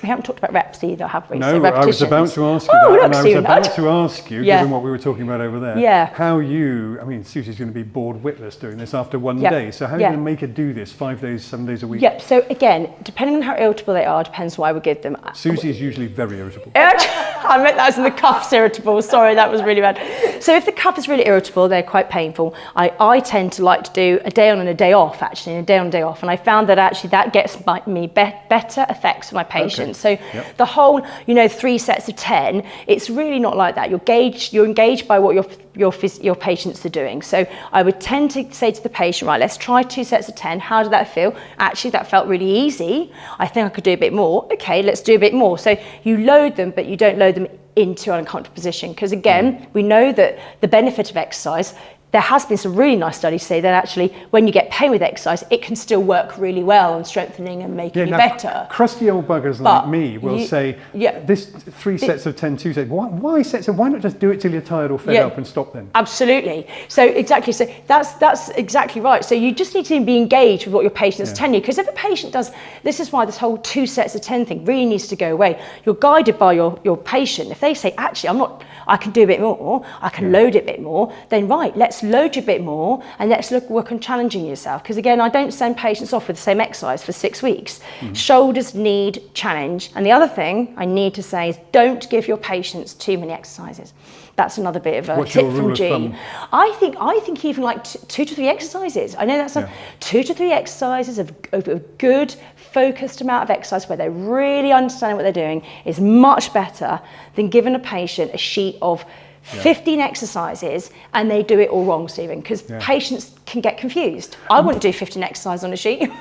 We haven't talked about reps either, have we? No, so I was about to ask you that. And I was about to ask you, given what we were talking about over there, how I mean, Susie's going to be bored witless doing this after one day. So how are you going to make her do this 5 days, 7 days a week? Yep. So again, depending on how irritable they are, depends why we give them. Susie is usually very irritable. I meant that as in the cuff's irritable. Sorry, that was really bad. So if the cuff is really irritable, they're quite painful. I tend to like to do a day on and a day off, actually, and a day on, day off. And I found that actually that gets me better effects for my patients. So the whole, 3 sets of 10, it's really not like that. You're engaged by what your patients are doing. So I would tend to say to the patient, right, let's try 2 sets of 10. How did that feel? Actually, that felt really easy. I think I could do a bit more. Okay, let's do a bit more. So you load them, but you don't load them into an uncomfortable position. Because again, we know that the benefit of exercise, there has been some really nice studies say that actually when you get pain with exercise, it can still work really well on strengthening and making you better. Crusty old buggers like me will say, this 3 sets of 10, 2 sets, why sets of, why not just do it till you're tired or fed up and stop then? Absolutely. So exactly, so that's exactly right. So you just need to be engaged with what your patient's telling you, because if a patient does, this is why this whole 2 sets of 10 thing really needs to go away. You're guided by your patient. If they say, actually, I can do a bit more, I can load it a bit more, then right, let's load you a bit more and let's work on challenging yourself. Because again, I don't send patients off with the same exercise for 6 weeks. Shoulders need challenge. And the other thing I need to say is don't give your patients too many exercises. That's another bit of a tip from G. I think even like 2 to 3 exercises. I know that's 2 to 3 exercises of a good focused amount of exercise where they're really understanding what they're doing is much better than giving a patient a sheet of 15 exercises and they do it all wrong, Stephen, because patients can get confused. I wouldn't do 15 exercises on a sheet.